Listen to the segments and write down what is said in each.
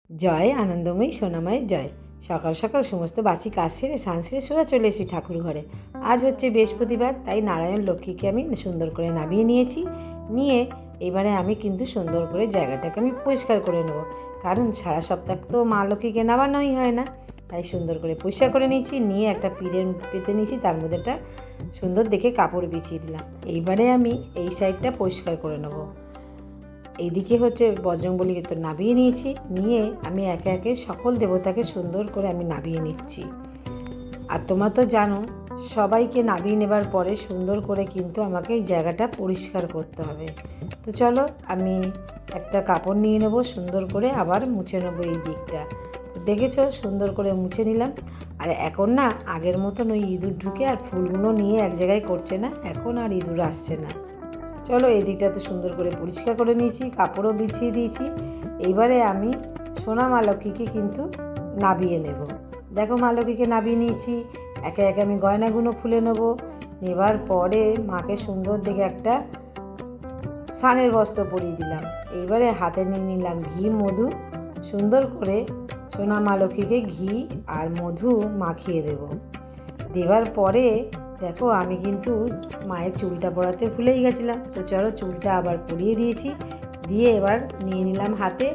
জয় আনন্দময়ী সোনাময় জয়। সকাল সকাল সমস্ত বাসি কাজ সেরে স্নান সেরে সোজা চলে এসেছি ঠাকুর ঘরে। আজ হচ্ছে বৃহস্পতিবার, তাই নারায়ণ লক্ষ্মীকে আমি সুন্দর করে নামিয়ে নিয়েছি। নিয়ে এবারে আমি কিন্তু সুন্দর করে জায়গাটাকে আমি পরিষ্কার করে নেব, কারণ সারা সপ্তাহ তো মা লক্ষ্মীকে নামানোই হয় না। তাই সুন্দর করে পরিষ্কার করে নিয়েছি, নিয়ে একটা পিঠের পেতে নিয়েছি, তার মধ্যে একটা সুন্দর দেখে কাপড় বিছিয়ে দিলাম। এইবারে আমি এই সাইডটা পরিষ্কার করে নেব। এইদিকে হচ্ছে বজরংবলীকে তো নামিয়ে নিয়েছি, নিয়ে আমি একে একে সকল দেবতাকে সুন্দর করে আমি নামিয়ে নিচ্ছি। আর তোমরা তো জানো, সবাইকে নামিয়ে নেবার পরে সুন্দর করে কিন্তু আমাকে এই জায়গাটা পরিষ্কার করতে হবে। তো চলো আমি একটা কাপড় নিয়ে নেবো, সুন্দর করে আবার মুছে নেবো এই দিকটা। দেখেছো, সুন্দর করে মুছে নিলাম। আর এখন না আগের মতন ওই ইঁদুর ঢুকে আর ফুলগুলো নিয়ে এক জায়গায় করছে না, এখন আর ইঁদুর আসছে না। চলো এই দিকটাতে সুন্দর করে পরিষ্কার করে নিয়েছি, কাপড়ও বিছিয়ে দিয়েছি। এইবারে আমি সোনা মা লক্ষ্মীকে কিন্তু নাবিয়ে নেব। দেখো মা লক্ষ্মীকে নাবিয়ে নিয়েছি, একে একে আমি গয়নাগুলো খুলে নেব। নেবার পরে মাকে সুন্দর দেখে একটা স্নানের বস্ত্র পরিয়ে দিলাম। এইবারে হাতে নিয়ে নিলাম ঘি মধু, সুন্দর করে সোনা মা লক্ষ্মীকে ঘি আর মধু মাখিয়ে দেব। দেবার পরে দেখো আমি কিন্তু মায়ের চুলটা পরাতে ভুলেই গেছিলাম, তো চলো চুলটা আবার পরিয়ে দিয়েছি। দিয়ে এবার নিয়ে নিলাম হাতে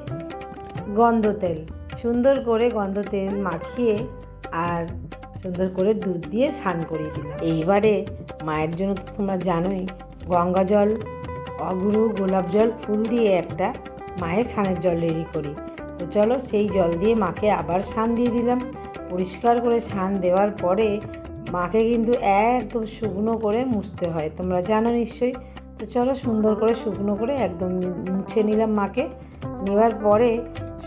গন্ধ তেল, সুন্দর করে গন্ধ তেল মাখিয়ে আর সুন্দর করে দুধ দিয়ে স্নান করিয়ে দিলাম। এইবারে মায়ের জন্য তো তোমরা জানোই, গঙ্গা জল, অগুরু, গোলাপ জল, ফুল দিয়ে একটা মায়ের স্নানের জল রেডি করি। তো চলো সেই জল দিয়ে মাকে আবার স্নান দিয়ে দিলাম। পরিষ্কার করে স্নান দেওয়ার পরে মাকে কিন্তু একদম শুকনো করে মুছতে হয়, তোমরা জানো নিশ্চয়ই। তো চলো সুন্দর করে শুকনো করে একদম মুছে নিলাম মাকে। নেওয়ার পরে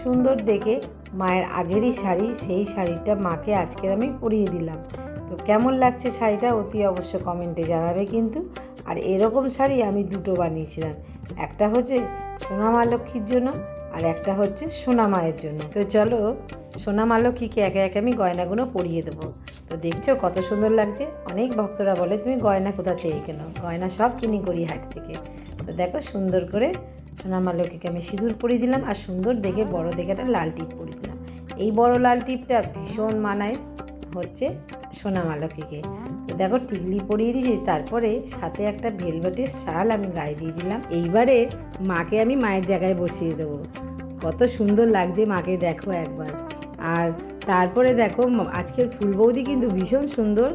সুন্দর দেখে মায়ের আগেরই শাড়ি, সেই শাড়িটা মাকে আজকের আমি পরিয়ে দিলাম। তো কেমন লাগছে শাড়িটা অতি অবশ্য কমেন্টে জানাবে কিন্তু। আর এরকম শাড়ি আমি দুটো বানিয়েছিলাম, একটা হচ্ছে সোনা মা লক্ষ্মীর জন্য আর একটা হচ্ছে সোনা মায়ের জন্য। তো চলো সোনা মা লক্ষ্মীকে একে একে আমি গয়নাগুলো পরিয়ে দেবো। তো দেখছো কত সুন্দর লাগছে। অনেক ভক্তরা বলে তুমি গয়না কোথা থেকে কেনো, গয়না সব কিনি করি হাট থেকে। তো দেখো সুন্দর করে সোনা মা লক্ষ্মীকে আমি সিঁদুর পরিয়ে দিলাম, আর সুন্দর দেখে বড় দেখে একটা লাল টিপ পরিয়ে দিলাম। এই বড় লাল টিপটা ভীষণ মানায় হচ্ছে সোনা মা লক্ষ্মীকে। তো দেখো টিকলি পরিয়ে দিয়েছি, তারপরে সাথে একটা ভেলভেটের শাল আমি গায়ে দিয়ে দিলাম। এইবারে মাকে আমি মায়ের জায়গায় বসিয়ে দেবো। কত সুন্দর লাগছে মাকে, দেখো একবার। আর তারপরে দেখো আজকের ফুল বৌদি কিন্তু ভীষণ সুন্দর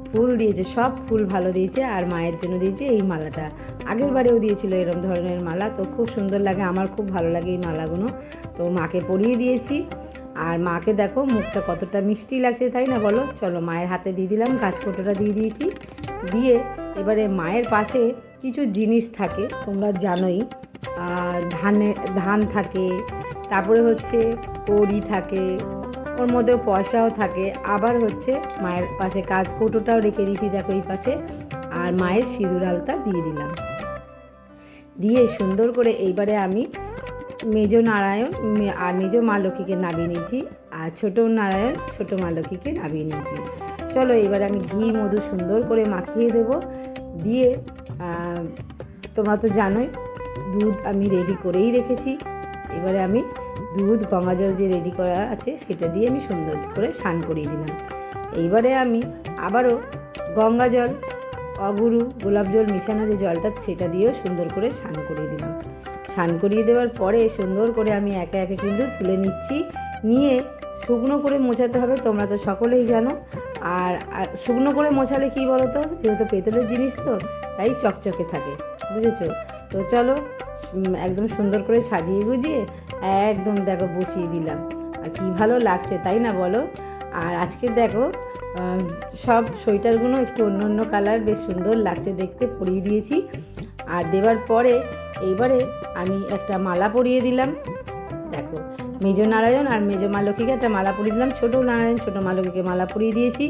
ফুল দিয়েছে, সব ফুল ভালো দিয়েছে। আর মায়ের জন্য দিয়েছে এই মালাটা, আগের বারেও দিয়েছিল এরকম ধরনের মালা। তো খুব সুন্দর লাগে, আমার খুব ভালো লাগে এই মালাগুলো। তো মাকে পরিয়ে দিয়েছি। আর মাকে দেখো মুখটা কতটা মিষ্টি লাগছে, তাই না বলো। চলো মায়ের হাতে দিয়ে দিলাম, গাছকোটোটা দিয়ে দিয়েছি। দিয়ে এবারে মায়ের পাশে কিছু জিনিস থাকে তোমরা জানোই, ধান থাকে, তারপরে হচ্ছে কড়ি থাকে, ওর মধ্যেও পয়সাও থাকে। আবার হচ্ছে মায়ের পাশে কাজ কৌটোটাও রেখে দিয়েছি, দেখো এই পাশে। আর মায়ের সিঁদুর আলতা দিয়ে দিলাম। দিয়ে সুন্দর করে এইবারে আমি মেজ নারায়ণ আর মেজ মা লক্ষ্মীকে নামিয়ে নিয়েছি, আর ছোটো নারায়ণ ছোটো মা লক্ষ্মীকে নামিয়ে নিয়েছি। চলো এবারে আমি ঘি মধু সুন্দর করে মাখিয়ে দেব। দিয়ে তোমরা তো জানোই দুধ আমি রেডি করেই রেখেছি। এবারে আমি দুধ গঙ্গা জল যে রেডি করা আছে সেটা দিয়ে আমি সুন্দর করে স্নান করিয়ে দিলাম। এইবারে আমি আবারও গঙ্গা জল, অগুরু, গোলাপ জল মেশানো যে জলটা সেটা দিয়েও সুন্দর করে স্নান করিয়ে দিলাম। স্নান করিয়ে দেওয়ার পরে সুন্দর করে আমি একে একে কিন্তু তুলে নিচ্ছি। নিয়ে শুকনো করে মোছাতে হবে, তোমরা তো সকলেই জানো। আর শুকনো করে মোছালে কী বলো তো, যেহেতু পেতলের জিনিস তো তাই চকচকে থাকে, বুঝেছো। তো চলো একদম সুন্দর করে সাজিয়ে গুজিয়ে একদম দেখো বসিয়ে দিলাম। আর কী ভালো লাগছে, তাই না বলো। আর আজকে দেখো সব সোয়েটারগুলো একটু অন্য অন্য কালার, বেশ সুন্দর লাগছে দেখতে, পরিয়ে দিয়েছি। আর দেওয়ার পরে এইবারে আমি একটা মালা পরিয়ে দিলাম। দেখো মেজ নারায়ণ আর মেজ মা লক্ষ্মীকে একটা মালা পরিয়ে দিলাম, ছোটো নারায়ণ ছোটো মা লক্ষ্মীকে মালা পরিয়ে দিয়েছি।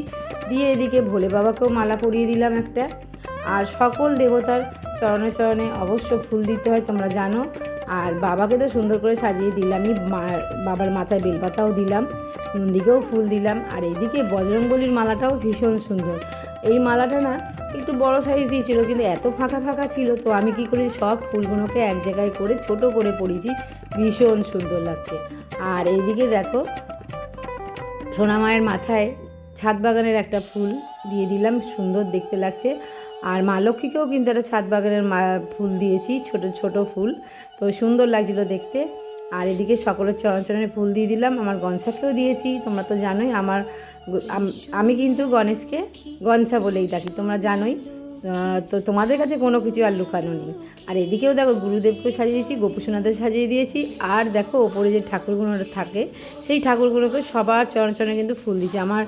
দিয়ে এদিকে ভোলে বাবাকেও মালা পরিয়ে দিলাম একটা। আর সকল দেবতার চরণে চরণে অবশ্য ফুল দিতে হয়, তোমরা জানো। আর বাবাকে তো সুন্দর করে সাজিয়ে দিলামই, বাবার মাথায় বেলপাতাও দিলাম, নন্দীকেও ফুল দিলাম। আর এদিকে বজরংবলীর মালাটাও ভীষণ সুন্দর। এই মালাটা না একটু বড় সাইজ দিয়েছিল, কিন্তু এত ফাঁকা ফাঁকা ছিল, তো আমি কি করেছি সব ফুলগুলোকে এক জায়গায় করে ছোট করে পরিয়েছি, ভীষণ সুন্দর লাগছে। আর এইদিকে দেখো সোনা মায়ের মাথায় ছাদ বাগানের একটা ফুল দিয়ে দিলাম, সুন্দর দেখতে লাগছে। আর মা লক্ষ্মীকেও কিন্তু একটা ছাদ বাগানের ফুল দিয়েছি, ছোট ছোট ফুল, তো সুন্দর লাগছিলো দেখতে। আর এদিকে সকলের চরণে ফুল দিয়ে দিলাম, আমার গনসাকেও দিয়েছি। তোমরা তো জানোই আমি কিন্তু গণেশকে গনসা বলেই ডাকি, তোমরা জানোই। তো তোমাদের কাছে কোনো কিছু আর লুকানো নেই। আর এদিকেও দেখো গুরুদেবকেও সাজিয়ে দিয়েছি, গোপুসোনাদের সাজিয়ে দিয়েছি। আর দেখো ওপরে যে ঠাকুরগুলো থাকে সেই ঠাকুরগুলোকে সবার চরণে কিন্তু ফুল দিয়েছি। আমার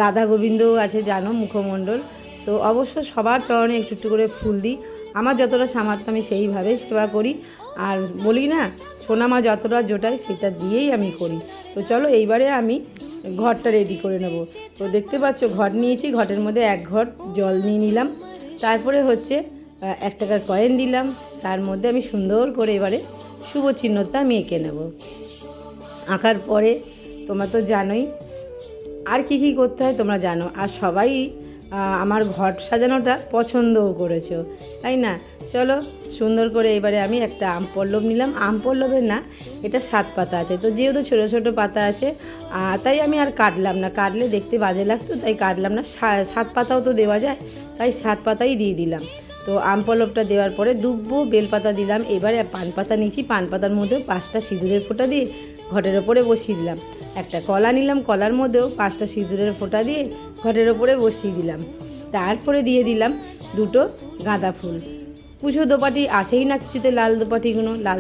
রাধা গোবিন্দও আছে জানো, মুখমণ্ডল, তো অবশ্য সবার চরণে একটু একটু করে ফুল দিই। আমার যতটা সামর্থ্য আমি সেইভাবে সেবা করি। আর বলি না, সোনা মা যতটা জোটায় সেটা দিয়েই আমি করি। তো চলো এইবারে আমি ঘরটা রেডি করে নেব। তো দেখতে পাচ্ছ ঘট নিয়েছি, ঘটের মধ্যে 1 ঘট জল নিয়ে নিলাম, তারপরে হচ্ছে 1 টাকার কয়েন দিলাম, তার মধ্যে আমি সুন্দর করে এবারে শুভ চিহ্নটা আমি এঁকে নেব। আঁকার পরে তোমরা তো জানোই আর কি কি করতে হয় তোমরা জানো। আর সবাই আমার ঘট সাজানোটা পছন্দও করেছো, তাই না? চলো সুন্দর করে এবারে আমি একটা আম পল্লব নিলাম। আম পল্লবের না, এটা 7 পাতা আছে, তো যেহেতু ছোটো ছোটো পাতা আছে তাই আমি আর কাটলাম না, কাটলে দেখতে বাজে লাগতো তাই কাটলাম না। 7 পাতাও তো দেওয়া যায়, তাই 7 পাতাই দিয়ে দিলাম। তো আম পল্লবটা দেওয়ার পরে দুব্বো বেলপাতা দিলাম। এবারে পান পাতা নিয়েছি, পান পাতার মধ্যেও 5টা সিঁদুরের ফোঁটা দিয়ে ঘটের ওপরে বসিয়ে দিলাম। একটা কলা নিলাম, কলার মধ্যেও 5টা সিঁদুরের ফোঁটা দিয়ে ঘটের ওপরে বসিয়ে দিলাম। তারপরে দিয়ে দিলাম 2টো গাঁদা ফুল। পুজো দোপাটি আসেই না কিছুতে, লাল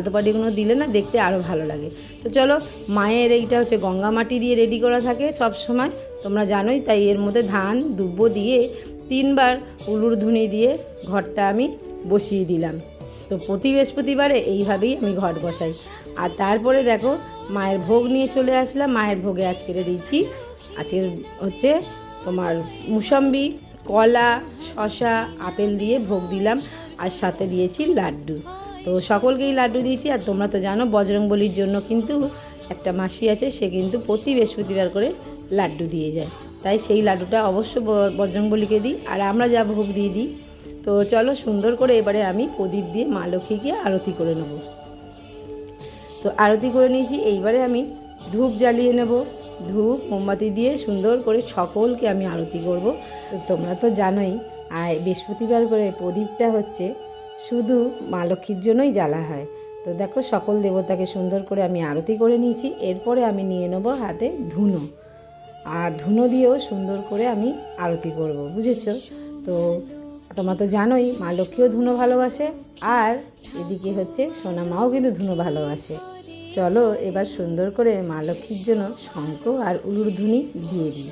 দোপাটিগুলো দিলে না দেখতে আরও ভালো লাগে। তো চলো, মায়ের এইটা হচ্ছে গঙ্গা মাটি দিয়ে রেডি করা থাকে সব সময়, তোমরা জানোই, তাই এর মধ্যে ধান দুব্বো দিয়ে 3বার উলুর ধুনি দিয়ে ঘরটা আমি বসিয়ে দিলাম। তো প্রতি বৃহস্পতিবারে এইভাবেই আমি ঘট বসাই। আর তারপরে দেখো মায়ের ভোগ নিয়ে চলে আসলাম। মায়ের ভোগে আজকে দিয়েছি, আজকের হচ্ছে তোমার মুসাম্বি, কলা, শশা, আপেল দিয়ে ভোগ দিলাম। আর সাথে দিয়েছি লাড্ডু। তো সকলকেই লাড্ডু দিয়েছি। আর তোমরা তো জানো বজরংবলির জন্য কিন্তু একটা মাসি আছে, সে কিন্তু প্রতি বৃহস্পতিবার করে লাড্ডু দিয়ে যায়, তাই সেই লাড্ডুটা অবশ্য বজরংবলিকে দিই, আর আমরা যা ভোগ দিয়ে দিই। তো চলো সুন্দর করে এবারে আমি প্রদীপ দিয়ে মা লক্ষ্মীকে আরতি করে নেব। তো আরতি করে নিয়েছি, এইবারে আমি ধূপ জ্বালিয়ে নেব। ধূপ মোমবাতি দিয়ে সুন্দর করে সকলকে আমি আরতি করব। তো তোমরা তো জানোই, আর বৃহস্পতিবার করে প্রদীপটা হচ্ছে শুধু মা লক্ষ্মীর জন্যই জ্বালা হয়। তো দেখো সকল দেবতাকে সুন্দর করে আমি আরতি করে নিয়েছি। এরপরে আমি নিয়ে নেব হাতে ধুনো, আর ধুনো দিয়েও সুন্দর করে আমি আরতি করব, বুঝেছো? তো তোমরা তো জানোই মা লক্ষ্মীও ধুনো ভালোবাসে, আর এদিকে হচ্ছে সোনা মাও কিন্তু ধুনো ভালোবাসে। চলো এবার সুন্দর করে মা লক্ষ্মীর জন্য শঙ্খ আর উলুর ধুনি দিয়ে দিই।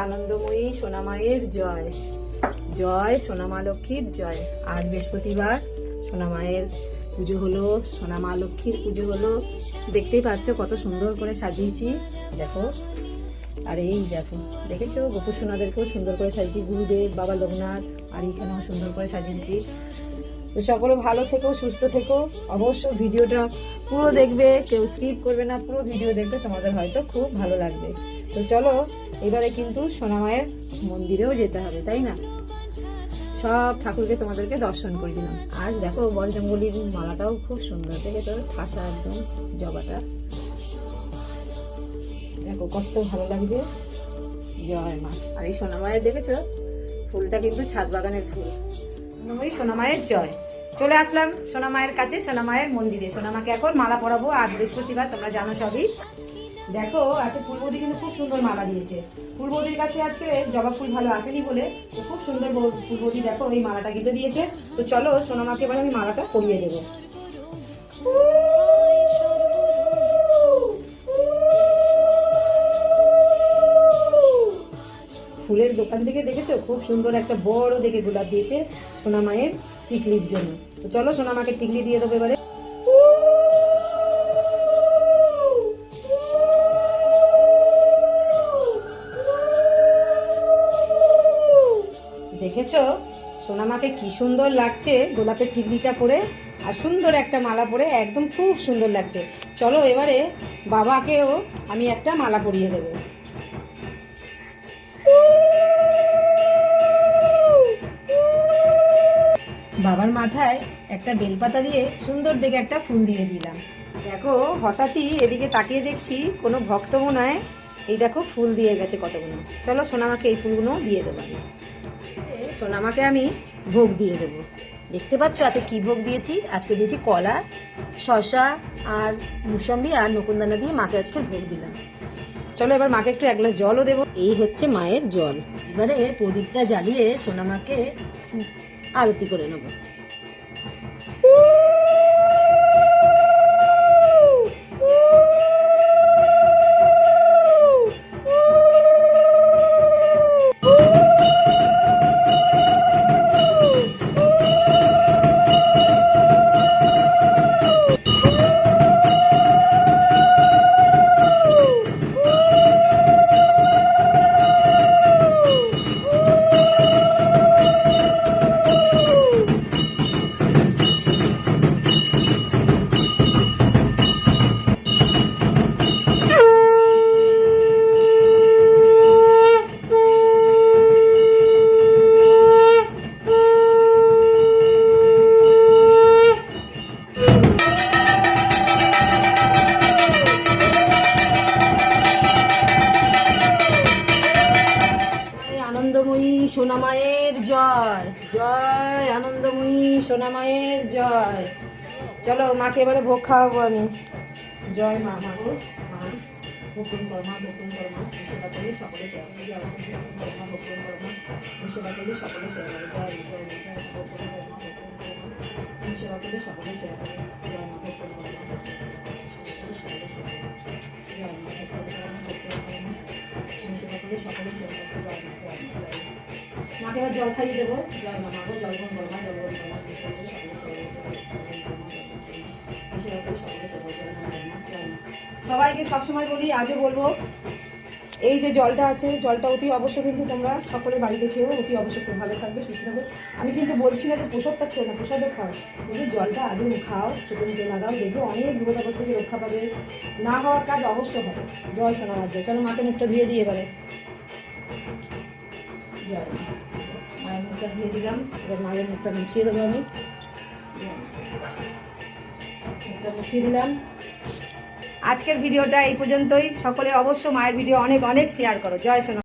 আনন্দময়ী সোনা মায়ের জয়, জয় সোনা মা লক্ষ্মীর জয়। আজ বৃহস্পতিবার সোনা মায়ের পুজো হলো, সোনা মা লক্ষ্মীর পুজো হলো। দেখতেই পাচ্ছ কত সুন্দর করে সাজিয়েছি, দেখো। আর এই দেখো, দেখেছো গোপুসোনাদেরকেও সুন্দর করে সাজিয়েছি, গুরুদেব, বাবা লোকনাথ, আর এখানেও সুন্দর করে সাজিয়েছি। তো সকলে ভালো থেকো, সুস্থ থেকো। অবশ্য ভিডিওটা পুরো দেখবে, কেউ স্কিপ করবে না, পুরো ভিডিও দেখবে, তোমাদের হয়তো খুব ভালো লাগবে। তো চলো এবারে কিন্তু সোনা মায়ের মন্দিরেও যেতে হবে, তাই না? সব ঠাকুরকে তোমাদেরকে দর্শন করে দিলাম। আজ দেখো বজরংবলির মালাটাও খুব সুন্দর, দেখেছো ঠাসা একদম জবাটা, দেখো কত ভালো লাগছে। জয় মা। আর এই সোনা মায়ের দেখেছো ফুলটা কিন্তু ছাদ বাগানের ফুল। সোনা মায়ের জয়। চলে আসলাম সোনা মায়ের কাছে, সোনা মায়ের মন্দিরে। সোনা মাকে এখন মালা পরাবো। আজ বৃহস্পতিবার, তোমরা জানো সবই। দেখো আজকে ফুলবৌদি কিন্তু খুব সুন্দর মালা দিয়েছে। ফুলবৌদির কাছে আজকে জবা ফুল ভালো আসেনি বলে তো খুব সুন্দর ফুলবৌদি দেখো এই মালাটা কিন্তু দিয়েছে। তো চলো সোনা মাকে এবার আমি মালাটা পরিয়ে দেবো। ফুলের দোকান থেকে দেখেছো খুব সুন্দর একটা বড় দেখে গোলাপ দিয়েছে সোনা মায়ের টিকলির জন্য। তো চলো সোনা মাকে টিকলি দিয়ে দেবো এবারে। দেখেছো সোনামাকে কি সুন্দর লাগছে গোলাপের টিকলিটা পরে, আর সুন্দর একটা মালা পরে একদম খুব সুন্দর লাগছে। চলো এবারে বাবাকেও আমি একটা মালা পরিয়ে দেবো। বাবার মাথায় একটা বেলপাতা দিয়ে সুন্দর দেখে একটা ফুল দিয়ে দিলাম। দেখো হঠাৎই এদিকে তাকিয়ে দেখছি কোনো ভক্ত মনে হয় এই দেখো ফুল দিয়ে গেছে কতগুলো। চলো সোনামাকে এই ফুলগুলো দিয়ে দেবো। আমি সোনামাকে আমি ভোগ দিয়ে দেবো। দেখতে পাচ্ছ আজকে কী ভোগ দিয়েছি? আজকে দিয়েছি কলা, শসা আর মুসাম্বি আর নকুনদানা দিয়ে মাকে আজকে ভোগ দিলাম। চলো এবার মাকে একটু এক গ্লাস জলও দেবো। এই হচ্ছে মায়ের জল। এবারে প্রদীপটা জ্বালিয়ে সোনামাকে আরতি করে নেব। আনন্দময়ী সোনামায়ের জয়, জয় আনন্দময়ী সোনামায়ের জয়। চলো মাকে এবারে ভোগ খাওয়াবো আমি। জয় মা, মাগো মা, ভোজন কর্মা, ভোজন কর্মা, সেবা করি সকলে সেবা করি, কর্মা ভোজন কর্মা, সেবা করি সকলে সেবা করি, জয় মা, জয় মা, ভোজন কর্মা, সেবা করি সকলে সেবা করি, জয় মা, ভোজন কর্মা, সকলে সেবা করি, জয় মা, ভোজন কর্মা, সকলে সেবা করি, জয় মা, জয় মা। মাকে এবার জল খাইয়ে দেবো। জয় মা, মাগো জলবন কর্মা, জলবন কর্মা, সকলে সবাইকে সবসময় বলি, আজও বলবো, এই যে জলটা আছে জলটা অতি অবশ্য কিন্তু তোমরা সকলে বাড়িতে খেয়েও অতি অবশ্যই খুব ভালো থাকবে, সুস্থ থাকবে। আমি কিন্তু বলছি না যে প্রসাদটা খেও না, প্রসাদও খাও, কিন্তু জলটা আগে খাও, চোখে মুখে লাগাও, দেখবে অনেক বিপদ থেকে রক্ষা পাবে। না হওয়ার কাজ অবশ্য হবে। জয় সোনামার জয়। চলো মাকে মুখটা ধুয়ে দিয়ে এবারে জয় মায়ের মুখটা ধুয়ে দিলাম। এবার মায়ের মুখটা মুছিয়ে দেবো। আমি মুখটা মুছিয়ে দিলাম। আজকের ভিডিওটা এই পর্যন্তই। সকলে অবশ্য মায়ের ভিডিও অনেক অনেক শেয়ার করো। জয় সোনা।